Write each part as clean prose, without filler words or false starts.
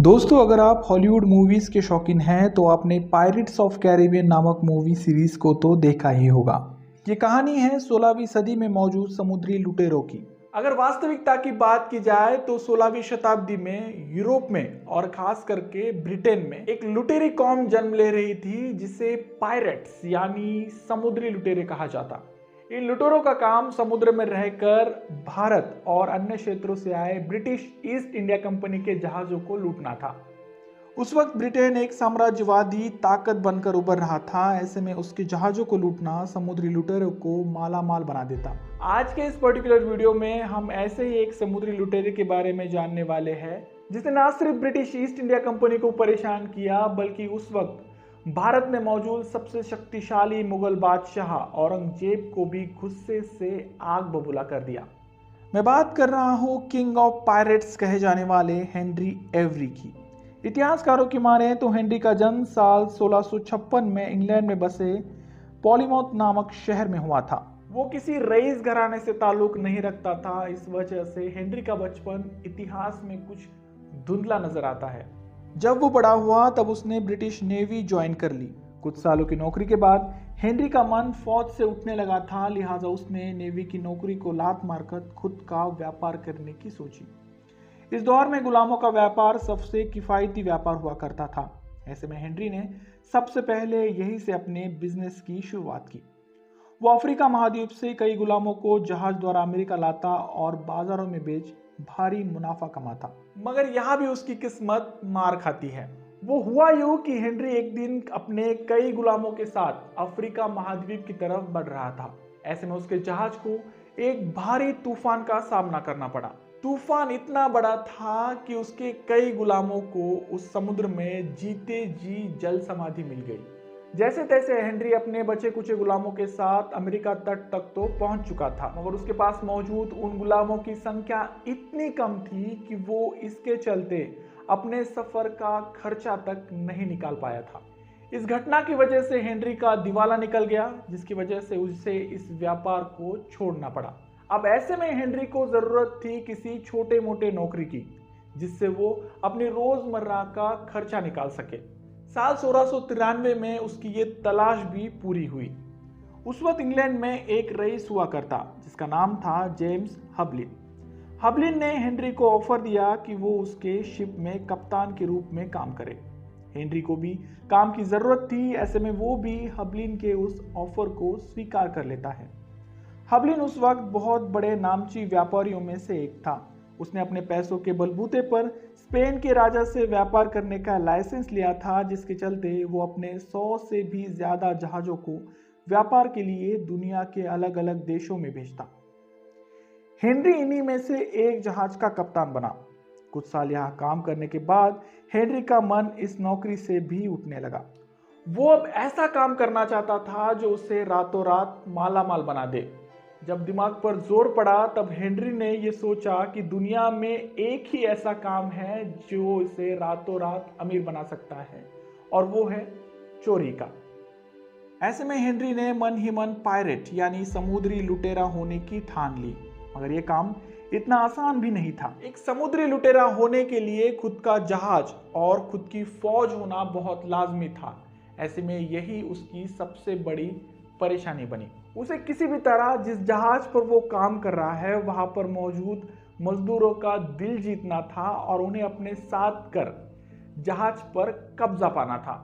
दोस्तों, अगर आप हॉलीवुड मूवीज़ के शौकीन हैं तो आपने पायरेट्स ऑफ कैरिबियन नामक मूवी सीरीज़ को तो देखा ही होगा। ये कहानी है 16वीं सदी में मौजूद समुद्री लुटेरों की। अगर वास्तविकता की बात की जाए तो 16वीं शताब्दी में यूरोप में और खास करके ब्रिटेन में एक लुटेरी कौम जन्म ले रही थी जिसे पायरेट्स यानी समुद्री लुटेरे कहा जाता। इन लुटेरों का काम समुद्र में रहकर भारत और अन्य क्षेत्रों से आए ब्रिटिश ईस्ट इंडिया कंपनी के जहाजों को लूटना था। उस वक्त ब्रिटेन एक साम्राज्यवादी ताकत बनकर उभर रहा था। ऐसे में उसके जहाजों को लूटना समुद्री लुटेरों को माला माल बना देता। आज के इस पर्टिकुलर वीडियो में हम ऐसे ही एक समुद्री लुटेरे के बारे में जानने वाले हैं जिसने न सिर्फ ब्रिटिश ईस्ट इंडिया कंपनी को परेशान किया बल्कि उस वक्त भारत में मौजूद सबसे शक्तिशाली मुगल बादशाह औरंगजेब को भी गुस्से से आग बबूला कर दिया। मैं बात कर रहा हूँ किंग ऑफ पायरेट्स कहे जाने वाले हेनरी एवरी की। इतिहासकारों की माने तो हेनरी का जन्म साल 1656 में इंग्लैंड में बसे पॉलीमाउथ नामक शहर में हुआ था। वो किसी रईस घराने से ताल्लुक नहीं रखता था। इस वजह से हेनरी का बचपन इतिहास में कुछ धुंधला नजर आता है। जब वो बड़ा हुआ तब उसने ब्रिटिश नेवी ज्वाइन कर ली। कुछ सालों की नौकरी के बाद हेनरी का मन फौज से उठने लगा था, लिहाजा उसने नेवी की नौकरी को लात मारकर खुद का व्यापार करने की सोची। इस दौर में गुलामों का व्यापार सबसे किफायती व्यापार हुआ करता था। ऐसे में हेनरी ने सबसे पहले यही से अपने बिजनेस की शुरुआत की। वो अफ्रीका महाद्वीप से कई गुलामों को जहाज द्वारा अमेरिका लाता और बाजारों में बेच भारी मुनाफा कमाता। मगर यहाँ भी उसकी किस्मत मार खाती है। वो हुआ यूं कि हेनरी एक दिन अपने कई गुलामों के साथ अफ्रीका महाद्वीप की तरफ बढ़ रहा था। ऐसे में उसके जहाज को एक भारी तूफान का सामना करना पड़ा। तूफान इतना बड़ा था कि उसके कई गुलामों को उस समुद्र में जीते जी जल समाधि मिल गई। जैसे तैसे हेनरी अपने बचे कुचे गुलामों के साथ अमेरिका तट तक तो पहुंच चुका था, मगर उसके पास मौजूद उन गुलामों की संख्या इतनी कम थी कि वो इसके चलते अपने सफर का खर्चा तक नहीं निकाल पाया था। इस घटना की वजह से हेनरी का दिवाला निकल गया, जिसकी वजह से उसे इस व्यापार को छोड़ना पड़ा। अब ऐसे में हेनरी को जरूरत थी किसी छोटे मोटे नौकरी की जिससे वो अपनी रोजमर्रा का खर्चा निकाल सके। साल 1693 में उसकी ये तलाश भी पूरी हुई। उस वक्त इंग्लैंड में एक रईस हुआ करता जिसका नाम था जेम्स हबलिन। हबलिन ने हेनरी को ऑफर दिया कि वो उसके शिप में कप्तान के रूप में काम करे। हेनरी को भी काम की जरूरत थी। ऐसे में वो भी हबलिन के उस ऑफर को स्वीकार कर लेता है। हबलिन उस वक्त बहुत बड़े नामची व्यापारियों में से एक था। उसने अपने पैसों के बलबूते पर स्पेन के राजा से व्यापार करने का लाइसेंस लिया था, जिसके चलते वो अपने 100 से भी ज्यादा जहाजों को व्यापार के लिए दुनिया के अलग अलग देशों में भेजता। हेनरी इन्हीं में से एक जहाज का कप्तान बना। कुछ साल यहाँ काम करने के बाद हेनरी का मन इस नौकरी से भी उठने लगा। वो अब ऐसा काम करना चाहता था जो उसे रातों रात माला माल बना दे। जब दिमाग पर जोर पड़ा तब हेनरी ने यह सोचा कि दुनिया में एक ही ऐसा काम है जो इसे रातों रात अमीर बना सकता है, और वो है चोरी का। ऐसे में हेनरी ने मन ही मन पायरेट यानी समुद्री लुटेरा होने की ठान ली। मगर यह काम इतना आसान भी नहीं था। एक समुद्री लुटेरा होने के लिए खुद का जहाज और खुद की फौज होना बहुत लाजमी था। ऐसे में यही उसकी सबसे बड़ी परेशानी बनी। उसे किसी भी तरह जिस जहाज पर वो काम कर रहा है वहां पर मौजूद मजदूरों का दिल जीतना था और उन्हें अपने साथ कर जहाज पर कब्जा पाना था।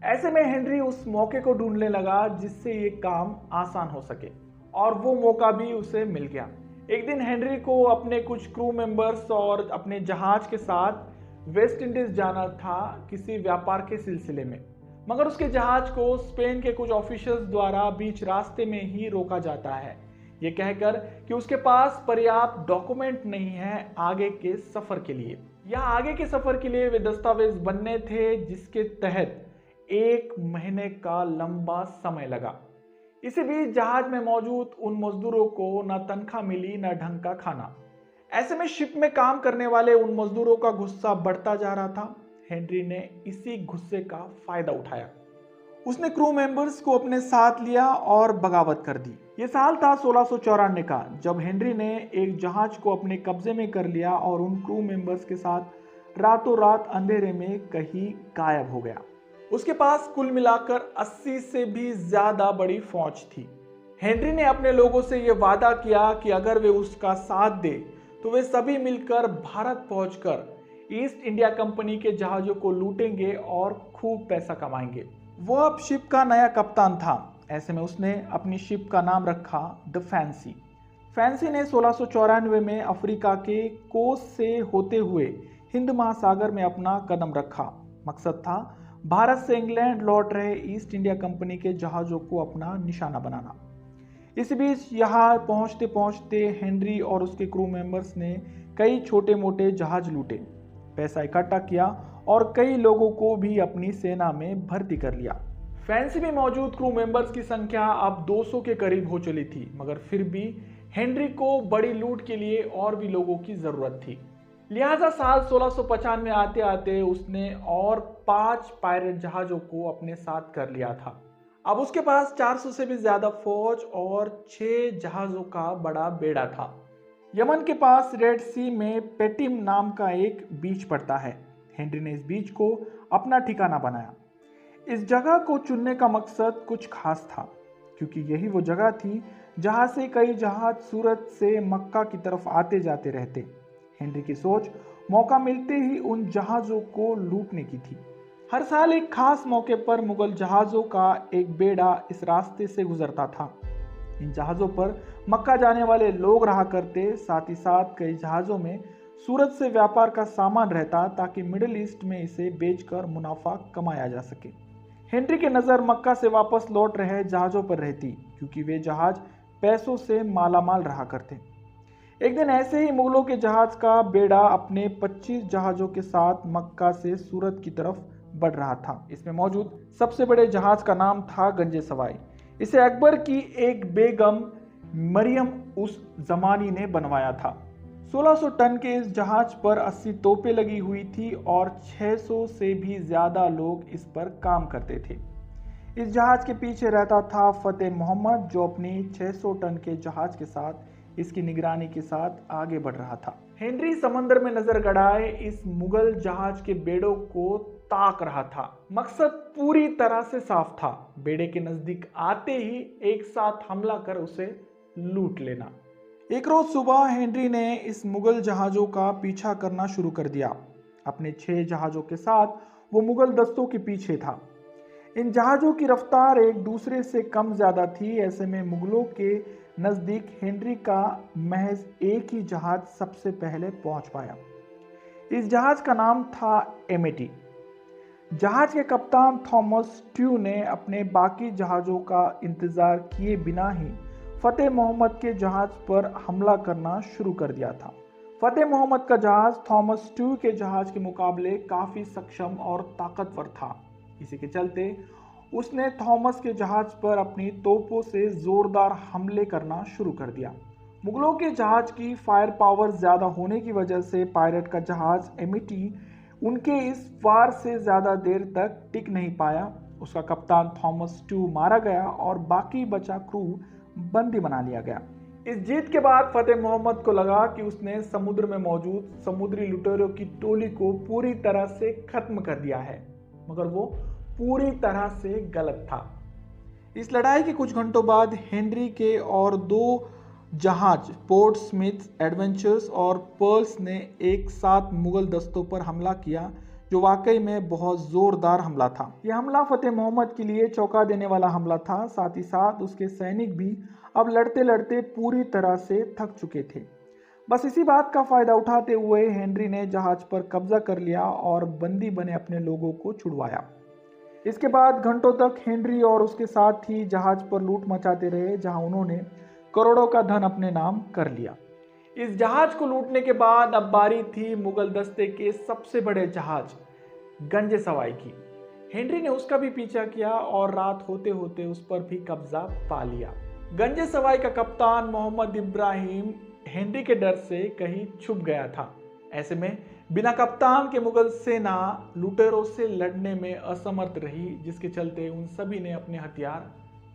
ऐसे में हेनरी उस मौके को ढूंढने लगा जिससे ये काम आसान हो सके, और वो मौका भी उसे मिल गया। एक दिन हेनरी को अपने कुछ क्रू मेंबर्स और अपने जहाज के साथ वेस्ट इंडीज जाना था किसी व्यापार के सिलसिले में, मगर उसके जहाज को स्पेन के कुछ ऑफिशियल्स द्वारा बीच रास्ते में ही रोका जाता है, ये कहकर कि उसके पास पर्याप्त डॉक्यूमेंट नहीं है आगे के सफर के लिए। यहाँ आगे के सफर के लिए वे दस्तावेज बनने थे जिसके तहत 1 महीने का लंबा समय लगा। इसी बीच जहाज में मौजूद उन मजदूरों को न तनख्वाह मिली न ढंग का खाना। ऐसे में शिप में काम करने वाले उन मजदूरों का गुस्सा बढ़ता जा रहा था। हेनरी ने इसी गुस्से का फायदा उठाया। उसने क्रू मेंबर्स को अपने साथ लिया और बगावत कर दी। ये साल था 1694 का, जब हेनरी ने एक जहाज को अपने कब्जे में कर लिया और उन क्रू मेंबर्स के साथ रातों रात अंधेरे में कहीं गायब हो गया। उसके पास कुल मिलाकर 80 से भी ज्यादा बड़ी फौज थी। हेनरी ने अपने लोगों से यह वादा किया कि अगर वे उसका साथ दे तो वे सभी मिलकर भारत पहुंचकर ईस्ट इंडिया कंपनी के जहाजों को लूटेंगे और खूब पैसा कमाएंगे। वो अब शिप का नया कप्तान था। ऐसे में उसने अपनी शिप का नाम रखा द फैंसी। फैंसी ने 1694 में अफ्रीका के कोस से होते हुए हिंद महासागर में अपना कदम रखा। मकसद था भारत से इंग्लैंड लौट रहे ईस्ट इंडिया कंपनी के जहाजों को अपना निशाना बनाना। इस बीच यहाँ पहुंचते पहुंचते हेनरी और उसके क्रू मेंबर्स ने कई छोटे मोटे जहाज लूटे, पैसा इकट्ठा किया और कई लोगों को भी अपनी सेना में भर्ती कर लिया। फैंसी में मौजूद क्रू मेंबर्स की संख्या अब 200 के करीब हो चली थी, मगर फिर भी हेनरी को बड़ी लूट के लिए और भी लोगों की जरूरत थी। लिहाजा साल 1695 आते आते उसने और 5 पायरेट जहाजों को अपने साथ कर लिया था। अब उसके पास 400 से भी ज्यादा फौज और 6 जहाजों का बड़ा बेड़ा था। यमन के पास रेड सी में पेटिम नाम का एक बीच पड़ता है। हेनरी ने इस बीच को अपना ठिकाना बनाया। इस जगह को चुनने का मकसद कुछ खास था, क्योंकि यही वो जगह थी जहां से कई जहाज सूरत से मक्का की तरफ आते जाते रहते। हेनरी की सोच मौका मिलते ही उन जहाजों को लूटने की थी। हर साल एक खास मौके पर मुगल जहाजों का एक बेड़ा इस रास्ते से गुजरता था। इन जहाजों पर मक्का जाने वाले लोग रहा करते, साथ ही साथ कई जहाजों में सूरत से व्यापार का सामान रहता ताकि मिडिल ईस्ट में इसे बेचकर मुनाफा कमाया जा सके। हेनरी की नज़र मक्का से वापस लौट रहे जहाजों पर रहती, क्योंकि वे जहाज पैसों से मालामाल रहा करते। एक दिन ऐसे ही मुगलों के जहाज का बेड़ा अपने 25 जहाजों के साथ मक्का से सूरत की तरफ बढ़ रहा था। इसमें मौजूद सबसे बड़े जहाज का नाम था गंजे सवाई। इसे अकबर की एक बेगम मरियम उस जमानी ने बनवाया था। 1600 टन के इस जहाज पर 80 तोपें लगी हुई थी और 600 से भी ज्यादा लोग इस पर काम करते थे। इस जहाज के पीछे रहता था फतेह मोहम्मद, जो अपनी 600 टन के जहाज के साथ इसकी निगरानी के साथ आगे बढ़ रहा था। हेनरी समंदर में नजर गड़ाए इस मुगल जहाज के बेड़ों को ताक रहा था। मकसद पूरी तरह से साफ था, बेड़े के नजदीक आते ही एक साथ हमला कर उसे लूट लेना। एक रोज सुबह हेनरी ने इस मुगल जहाजों का पीछा करना शुरू कर दिया। अपने 6 जहाजों के साथ वो मुगल दस्तों के पीछे था। इन जहाजों की रफ्तार एक दूसरे से कम ज्यादा थी। ऐसे में मुगलों के नजदीक हेनरी का महज एक ही जहाज सबसे पहले पहुंच पाया। इस जहाज का नाम था एमेटी। जहाज के कप्तान थॉमस स्ट्यू ने अपने बाकी जहाजों का इंतजार किए बिना ही फतेह मोहम्मद के जहाज पर हमला करना शुरू कर दिया था। फतेह मोहम्मद का जहाज थॉमस स्ट्यू के जहाज के मुकाबले काफी सक्षम और ताकतवर था। इसी के चलते उसने थॉमस के जहाज पर अपनी तोपों से जोरदार हमले करना शुरू कर दिया। मुगलों के जहाज की फायर पावर ज्यादा होने की वजह से पायलट का जहाज एमिटी उनके इस वार से ज्यादा देर तक टिक नहीं पाया। उसका कप्तान थॉमस स्ट्यू मारा गया और बाकी बचा क्रू बंदी बना लिया गया। इस जीत के बाद फतेह मोहम्मद को लगा कि उसने समुद्र में मौजूद समुद्री लुटेरों की टोली को पूरी तरह से खत्म कर दिया है, मगर वो पूरी तरह से गलत था। इस लड़ाई के कुछ घंटों बाद हेनरी के और 2 जहाज पोर्ट स्मिथ एडवेंचर्स और पर्ल्स ने एक साथ मुगल दस्तों पर हमला किया, जो वाकई में बहुत जोरदार हमला था। यह हमला फतेह मोहम्मद के लिए चौंका देने वाला हमला था। साथ ही साथ उसके सैनिक भी अब लड़ते लड़ते पूरी तरह से थक चुके थे। बस इसी बात का फायदा उठाते हुए हेनरी ने जहाज पर कब्जा कर लिया और बंदी बने अपने लोगों को छुड़वाया। इसके बाद घंटों तक हेनरी और उसके साथी जहाज पर लूट मचाते रहे, जहां उन्होंने करोड़ों का धन अपने नाम कर लिया। इस जहाज को लूटने के बाद अब बारी थी मुगल दस्ते के सबसे बड़े जहाज गंजे सवाई की। हेनरी ने उसका भी पीछा किया और रात होते होते उस पर भी कब्जा पा लिया। गंजे सवाई का कप्तान मोहम्मद इब्राहिम हेनरी के डर से कहीं छुप गया था। ऐसे में बिना कप्तान के मुगल सेना लुटेरों से लड़ने में असमर्थ रही, जिसके चलते उन सभी ने अपने हथियार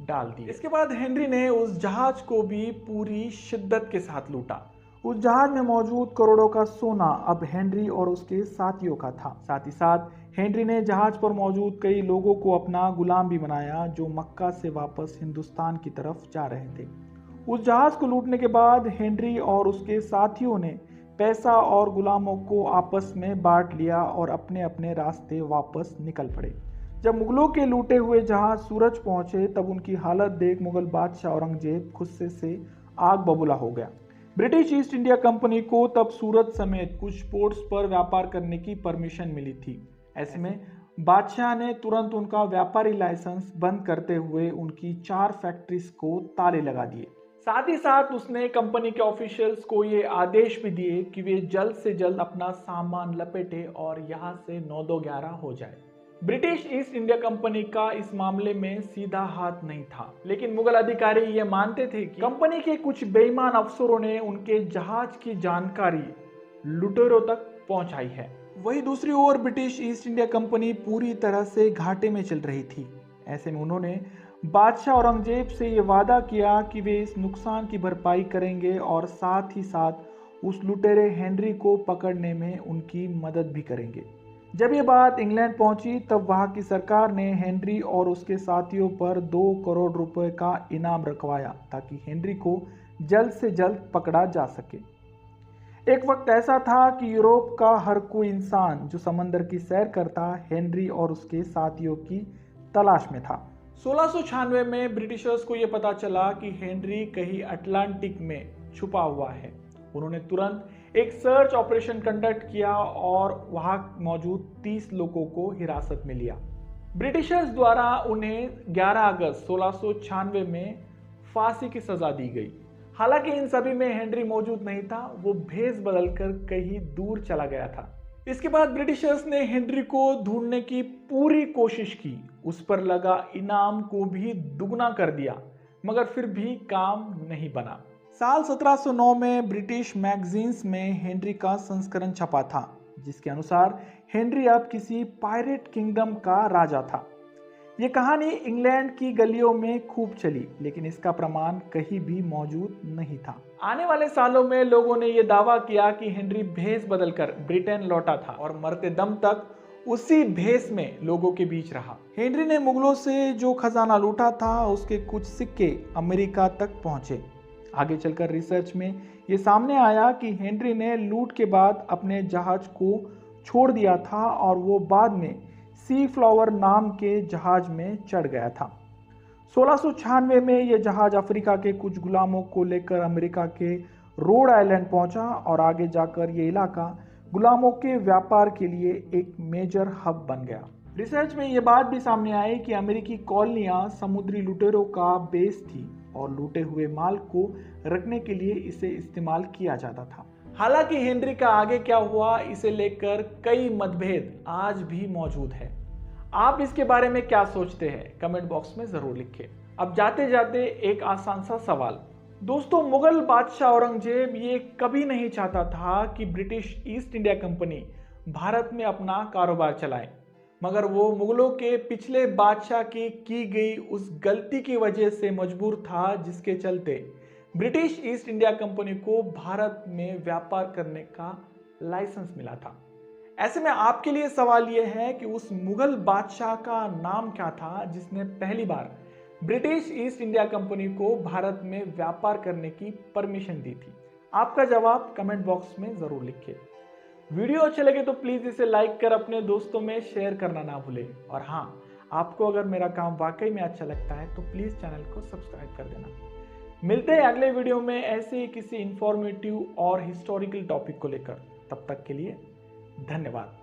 डाल दिए। इसके बाद हेनरी ने उस जहाज को भी पूरी शिद्दत के साथ लूटा। उस जहाज में मौजूद करोड़ों का सोना अब हेनरी और उसके साथियों का था। साथ ही साथ हेनरी ने जहाज पर मौजूद कई लोगों को अपना गुलाम भी बनाया जो मक्का से वापस हिंदुस्तान की तरफ जा रहे थे। उस जहाज को लूटने के बाद हेनरी और उसके साथियों ने पैसा और गुलामों को आपस में बांट लिया और अपने अपने रास्ते वापस निकल पड़े। जब मुगलों के लूटे हुए जहाज सूरज पहुंचे तब उनकी हालत देख मुगल बादशाह औरंगजेब गुस्से से आग बबूला हो गया। ब्रिटिश ईस्ट इंडिया कंपनी को तब सूरत समेत कुछ पोर्ट्स पर व्यापार करने की परमिशन मिली थी। ऐसे में बादशाह ने तुरंत उनका व्यापारी लाइसेंस बंद करते हुए उनकी 4 फैक्ट्रीज को ताले लगा दिए। साथ ही साथ उसने कंपनी के ऑफिशियल्स को ये आदेश भी दिए कि वे जल्द से जल्द अपना सामान लपेटे और यहाँ से 9-2-11 हो जाए। ब्रिटिश ईस्ट इंडिया कंपनी का इस मामले में सीधा हाथ नहीं था, लेकिन मुगल अधिकारी ये मानते थे कि कंपनी के कुछ बेईमान अफसरों ने उनके जहाज की जानकारी लुटेरों तक पहुंचाई है। वहीं दूसरी ओर ब्रिटिश ईस्ट इंडिया कंपनी पूरी तरह से घाटे में चल रही थी। ऐसे में उन्होंने बादशाह औरंगजेब से ये वादा किया कि वे इस नुकसान की भरपाई करेंगे और साथ ही साथ उस लुटेरे हेनरी को पकड़ने में उनकी मदद भी करेंगे। जब ये बात इंग्लैंड पहुंची तब वहां की सरकार ने हेनरी और उसके साथियों पर 2 करोड़ रुपए का इनाम रखवाया ताकि हेनरी को जल्द से जल्द पकड़ा जा सके। एक वक्त ऐसा था कि यूरोप का हर कोई इंसान जो समंदर की सैर करता हेनरी और उसके साथियों की तलाश में था। 1696 में ब्रिटिशर्स को यह पता चला कि हेनरी कहीं अटलांटिक में छुपा हुआ है। उन्होंने तुरंत एक सर्च ऑपरेशन कंडक्ट किया और वहां मौजूद 30 लोगों को हिरासत में लिया। ब्रिटिशर्स द्वारा उन्हें 11 अगस्त 1696 में फांसी की सजा दी गई। हालांकि इन सभी में हेनरी मौजूद नहीं था, वो भेष बदलकर कहीं दूर चला गया था। इसके बाद ब्रिटिशर्स ने हेनरी को ढूंढने की पूरी कोशिश की, उस पर लगा इनाम को भी दुगना कर दिया, मगर फिर भी काम नहीं बना। साल 1709 में ब्रिटिश मैगजीन्स में हेनरी का संस्करण छपा था, जिसके अनुसार हेनरी अब किसी पायरेट किंगडम का राजा था। ये कहानी इंग्लैंड की गलियों में खूब चली, लेकिन इसका प्रमाण कहीं भी मौजूद नहीं था। आने वाले सालों में लोगों ने यह दावा किया कि हेनरी भेष बदलकर ब्रिटेन लौटा था और मरते दम तक उसी भेष में लोगों के बीच रहा। हेनरी ने मुगलों से जो खजाना लूटा था उसके कुछ सिक्के अमेरिका तक पहुंचे। आगे चलकर रिसर्च में ये सामने आया कि हेनरी ने लूट के बाद अपने जहाज को छोड़ दिया था और वो बाद में सी फ्लावर नाम के जहाज में चढ़ गया था। 1696 में यह जहाज अफ्रीका के कुछ गुलामों को लेकर अमेरिका के रोड आइलैंड पहुंचा और आगे जाकर ये इलाका गुलामों के व्यापार के लिए एक मेजर हब बन गया। रिसर्च में यह बात भी सामने आई कि अमेरिकी कॉलोनियां समुद्री लुटेरों का बेस थी और लूटे हुए माल को रखने के लिए इसे इस्तेमाल किया जाता था। हालांकि हेनरी का आगे क्या हुआ इसे लेकर कई मतभेद आज भी मौजूद है। आप इसके बारे में क्या सोचते हैं कमेंट बॉक्स में जरूर लिखिए। अब जाते जाते एक आसान सा सवाल, दोस्तों मुगल बादशाह औरंगजेब ये कभी नहीं चाहता था कि British east India company Bharat में अपना कारोबार चलाए, मगर वो मुगलों के पिछले बादशाह की गई उस गलती की वजह से मजबूर था, जिसके चलते ब्रिटिश ईस्ट इंडिया कंपनी को भारत में व्यापार करने का लाइसेंस मिला था। ऐसे में आपके लिए सवाल यह है कि उस मुगल बादशाह का नाम क्या था जिसने पहली बार ब्रिटिश ईस्ट इंडिया कंपनी को भारत में व्यापार करने की परमिशन दी थी? आपका जवाब कमेंट बॉक्स में जरूर लिखिए। वीडियो अच्छे लगे तो प्लीज इसे लाइक कर अपने दोस्तों में शेयर करना ना भूलें। और हाँ, आपको अगर मेरा काम वाकई में अच्छा लगता है तो प्लीज चैनल को सब्सक्राइब कर देना। मिलते हैं अगले वीडियो में ऐसे ही किसी इंफॉर्मेटिव और हिस्टोरिकल टॉपिक को लेकर। तब तक के लिए धन्यवाद।